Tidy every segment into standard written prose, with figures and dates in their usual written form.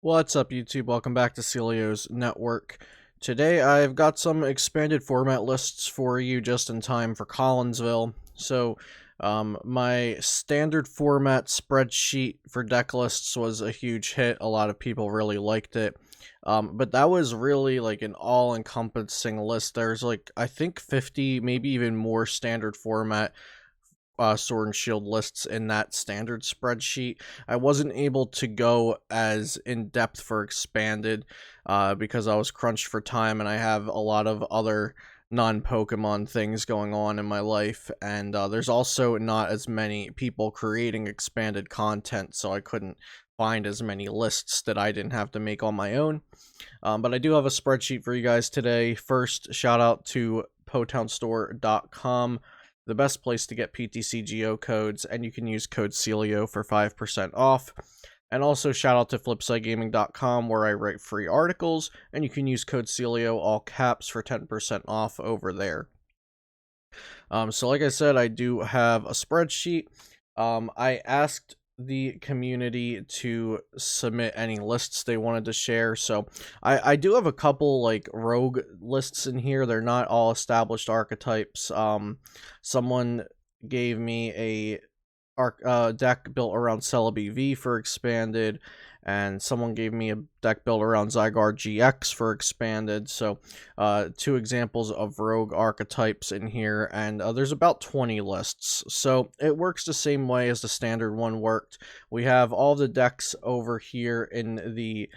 What's up, YouTube? Welcome back to Celio's Network. Today I've got some expanded format lists for you just in time for Collinsville. My standard format spreadsheet for deck lists was a huge hit. A lot of people really liked it. But that was really like an all-encompassing list. There's like, I think 50, maybe even more standard format Sword and Shield lists in that standard spreadsheet. I wasn't able to go as in depth for expanded because I was crunched for time and I have a lot of other non-Pokemon things going on in my life, and there's also not as many people creating expanded content, so I couldn't find as many lists that I didn't have to make on my own. But I do have a spreadsheet for you guys today. First, shout out to PotownStore.com, the best place to get PTCGO codes, and you can use code Celio for 5% off. And also shout out to flipsidegaming.com, where I write free articles, and you can use code Celio, all caps, for 10% off over there. So like I said, I do have a spreadsheet. I asked the community to submit any lists they wanted to share, so I do have a couple like rogue lists in here. They're not all established archetypes. Someone gave me a deck built around Celebi V for expanded, and someone gave me a deck built around Zygarde GX for expanded. So two examples of rogue archetypes in here, and there's about 20 lists, so it works the same way as the standard one worked. We have all the decks over here in the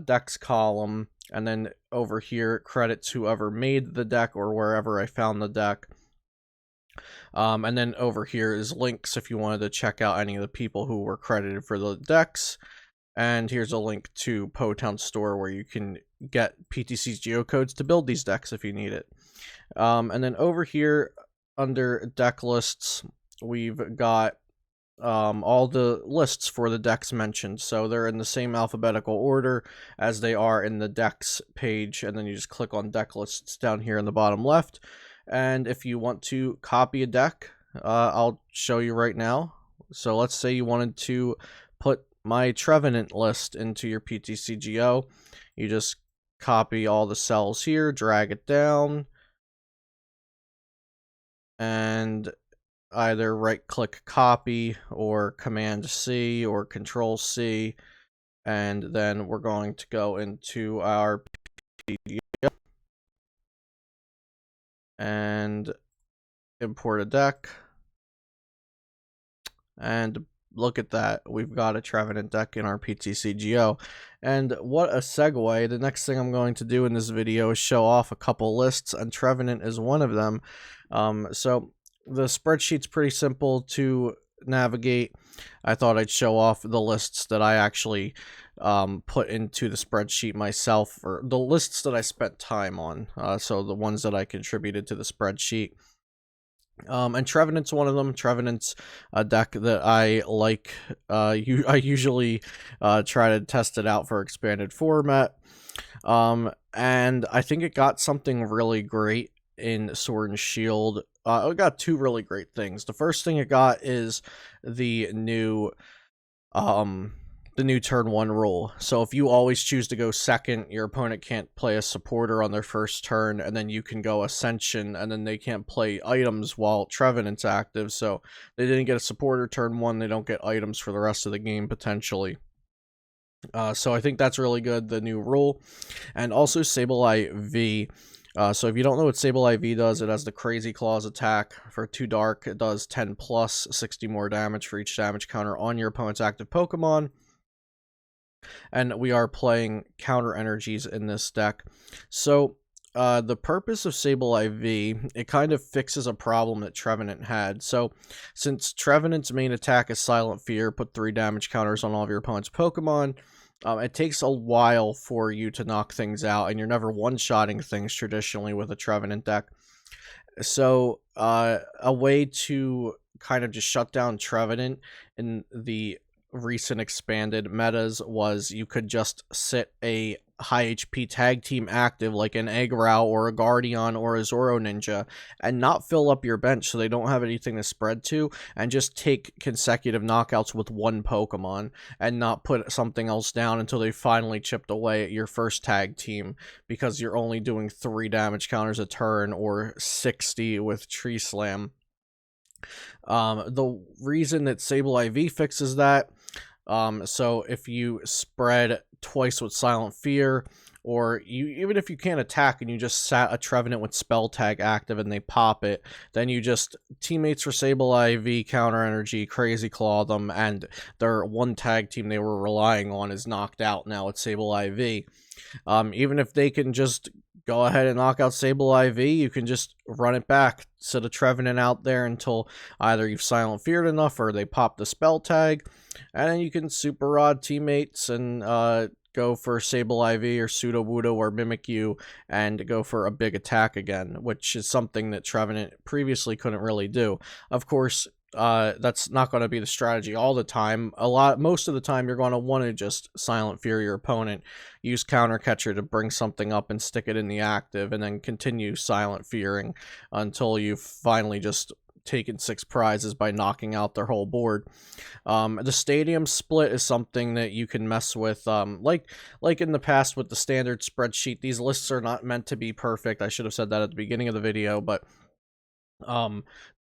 decks column, and then over here credits whoever made the deck or wherever I found the deck. And then over here is links if you wanted to check out any of the people who were credited for the decks. And here's a link to Potown Store where you can get PTCGO codes to build these decks if you need it. And then over here under deck lists, we've got all the lists for the decks mentioned. So they're in the same alphabetical order as they are in the decks page. And then you just click on deck lists down here in the bottom left. And if you want to copy a deck, I'll show you right now. So let's say you wanted to put my Trevenant list into your PTCGO. You just copy all the cells here, drag it down, and either right-click copy or Command-C or Control-C, and then we're going to go into our PTCGO and import a deck, and look at that, we've got a Trevenant deck in our PTCGO. And what a segue, the next thing I'm going to do in this video is show off a couple lists, and Trevenant is one of them. So the spreadsheet's pretty simple to navigate. I thought I'd show off the lists that I actually put into the spreadsheet myself, or the lists that I spent time on, so the ones that I contributed to the spreadsheet. And Trevenant's one of them. Trevenant's a deck that I like. I usually try to test it out for expanded format. And I think it got something really great in Sword and Shield. It got two really great things. The first thing it got is the new turn 1 rule. So if you always choose to go second, your opponent can't play a supporter on their first turn, and then you can go Ascension, and then they can't play items while Trevenant's active. So they didn't get a supporter turn 1, they don't get items for the rest of the game, potentially. So I think that's really good, the new rule. And also Sableye V. So if you don't know what Sableye V does, it has the Crazy Claws attack for 2 dark. It does 10 plus, 60 more damage for each damage counter on your opponent's active Pokemon. And we are playing counter energies in this deck. So the purpose of Sableye V, it kind of fixes a problem that Trevenant had. So since Trevenant's main attack is Silent Fear, put 3 damage counters on all of your opponent's Pokemon, it takes a while for you to knock things out, and you're never one-shotting things traditionally with a Trevenant deck. So a way to kind of just shut down Trevenant in the recent expanded metas was you could just sit a high HP tag team active like an Eggrow or a Guardian or a Zoro Ninja and not fill up your bench so they don't have anything to spread to, and just take consecutive knockouts with one Pokemon and not put something else down until they finally chipped away at your first tag team, because you're only doing 3 damage counters a turn or 60 with Tree Slam. The reason that Sable IV fixes that, so if you spread twice with Silent Fear, or even if you can't attack and you just sat a Trevenant with Spell Tag active and they pop it, then you just teammates for Sable IV, Counter Energy, Crazy Claw them, and their one tag team they were relying on is knocked out now with Sable IV. Even if they can just go ahead and knock out Sable IV, you can just run it back, set a Trevenant out there until either you've Silent Feared enough or they pop the Spell Tag, and then you can Super Rod teammates and go for Sable IV or Sudowoodo or Mimikyu and go for a big attack again, which is something that Trevenant previously couldn't really do. Of course, that's not going to be the strategy all the time. Most of the time, you're going to want to just Silent Fear your opponent, use Counter Catcher to bring something up and stick it in the active, and then continue Silent Fearing until you've finally just taken 6 prizes by knocking out their whole board. The stadium split is something that you can mess with, like in the past with the standard spreadsheet. These lists are not meant to be perfect. I should have said that at the beginning of the video, but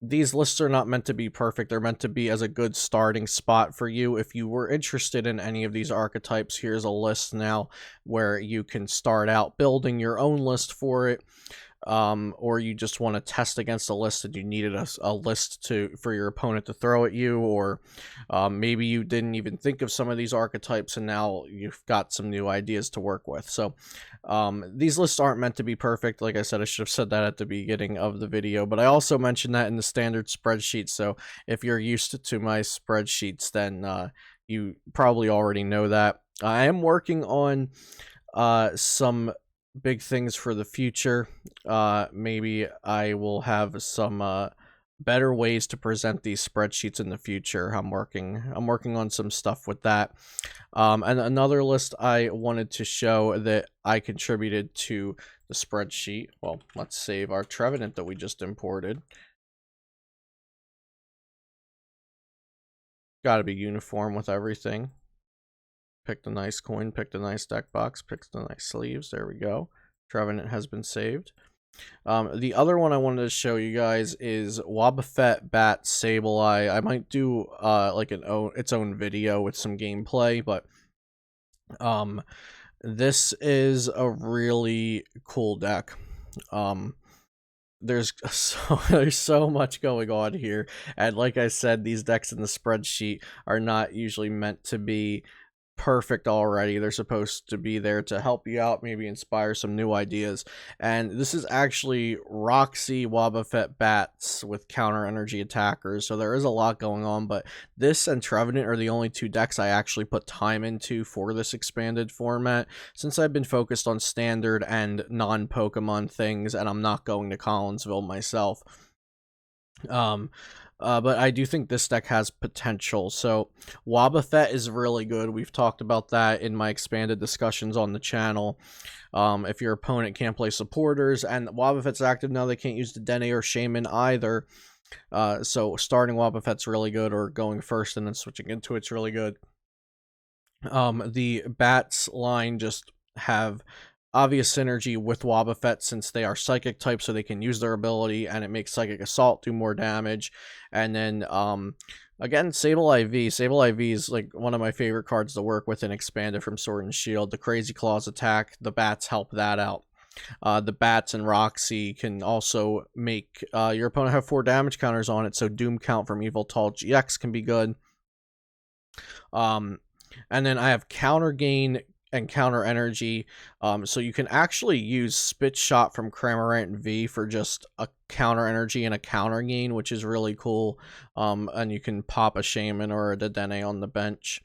these lists are not meant to be perfect. They're meant to be as a good starting spot for you. If you were interested in any of these archetypes, here's a list now where you can start out building your own list for it. Or you just want to test against a list and you needed a list for your opponent to throw at you, or maybe you didn't even think of some of these archetypes and now you've got some new ideas to work with. So these lists aren't meant to be perfect. Like I said, I should have said that at the beginning of the video, but I also mentioned that in the standard spreadsheet. So if you're used to my spreadsheets, then you probably already know that. I am working on some big things for the future. Maybe I will have some better ways to present these spreadsheets in the future. I'm working on some stuff with that. And another list I wanted to show that I contributed to the spreadsheet. Well, let's save our Trevenant that we just imported. Got to be uniform with everything. Picked a nice coin, picked a nice deck box, picked the nice sleeves. There we go. Trevenant has been saved. The other one I wanted to show you guys is Wobbuffet Bat Sableye. I might do like its own video with some gameplay, but this is a really cool deck. There's so much going on here, and like I said, these decks in the spreadsheet are not usually meant to be perfect already. They're supposed to be there to help you out, maybe inspire some new ideas. And this is actually Roxy Wobbuffet Bats with counter energy attackers, so there is a lot going on, but this and Trevenant are the only 2 decks I actually put time into for this expanded format, since I've been focused on standard and non-Pokemon things, and I'm not going to Collinsville myself. But I do think this deck has potential. So Wobbuffet is really good. We've talked about that in my expanded discussions on the channel. If your opponent can't play supporters, and Wobbuffet's active now, they can't use the Dene or Shaman either. So starting Wobbuffet's really good, or going first and then switching into it's really good. The Bats line just have obvious synergy with Wobbuffet since they are psychic type, so they can use their ability and it makes Psychic Assault do more damage. And then again, Sable IV. Sable IV is like one of my favorite cards to work with and expanded from Sword and Shield. The Crazy Claws attack, the Bats help that out. The Bats and Roxy can also make your opponent have 4 damage counters on it, so Doom Count from Yveltal GX can be good. And then I have Counter Gain and Counter Energy, so you can actually use Spit Shot from Cramorant V for just a Counter Energy and a Counter Gain, which is really cool. And you can pop a Shaman or a Dedenne on the bench.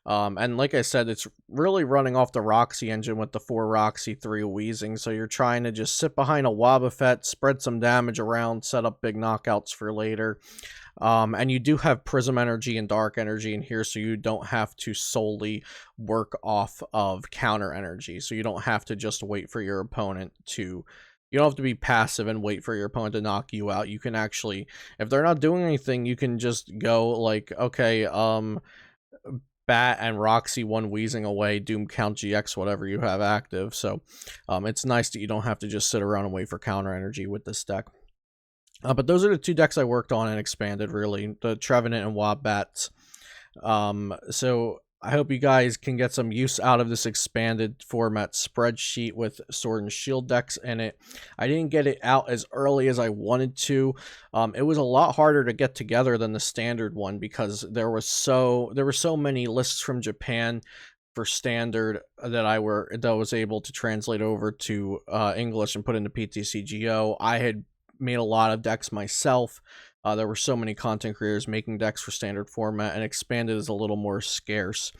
And like I said, it's really running off the Roxy engine with the 4 Roxy, 3 Wheezing, so you're trying to just sit behind a Wobbuffet, spread some damage around, set up big knockouts for later. And you do have Prism Energy and Dark Energy in here, so you don't have to solely work off of counter energy. So you don't have to just wait for your opponent to... You don't have to be passive and wait for your opponent to knock you out. You can actually... If they're not doing anything, you can just go like, okay, Bat and Roxy, one wheezing away, Doom Count GX, whatever you have active. So it's nice that you don't have to just sit around and wait for counter energy with this deck. But those are the 2 decks I worked on and expanded, really, the Trevenant and Wobbuffet. So I hope you guys can get some use out of this expanded format spreadsheet with Sword and Shield decks in it. I didn't get it out as early as I wanted to. It was a lot harder to get together than the standard one because there were so many lists from Japan for standard that I was able to translate over to English and put into PTCGO. I had made a lot of decks myself. There were so many content creators making decks for standard format, and expanded is a little more scarce.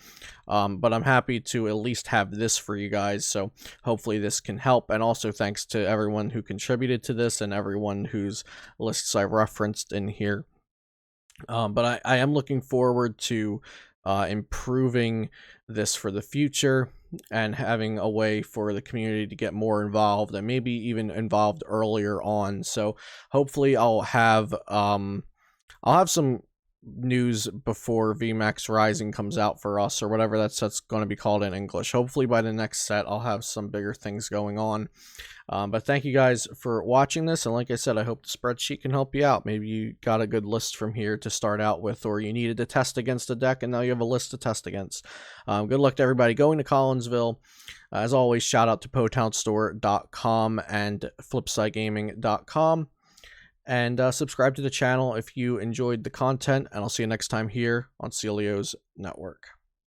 But I'm happy to at least have this for you guys, so hopefully this can help. And also thanks to everyone who contributed to this and everyone whose lists I referenced in here. But I am looking forward to improving this for the future and having a way for the community to get more involved and maybe even involved earlier on. So hopefully I'll have some news before VMAX Rising comes out for us, or whatever that set's going to be called in English. Hopefully by the next set I'll have some bigger things going on. But thank you guys for watching this, and like I said, I hope the spreadsheet can help you out. Maybe you got a good list from here to start out with, or you needed to test against a deck and now you have a list to test against. Good luck to everybody going to Collinsville. As always, shout out to PotownStore.com and FlipsideGaming.com. And subscribe to the channel if you enjoyed the content, and I'll see you next time here on Celio's Network.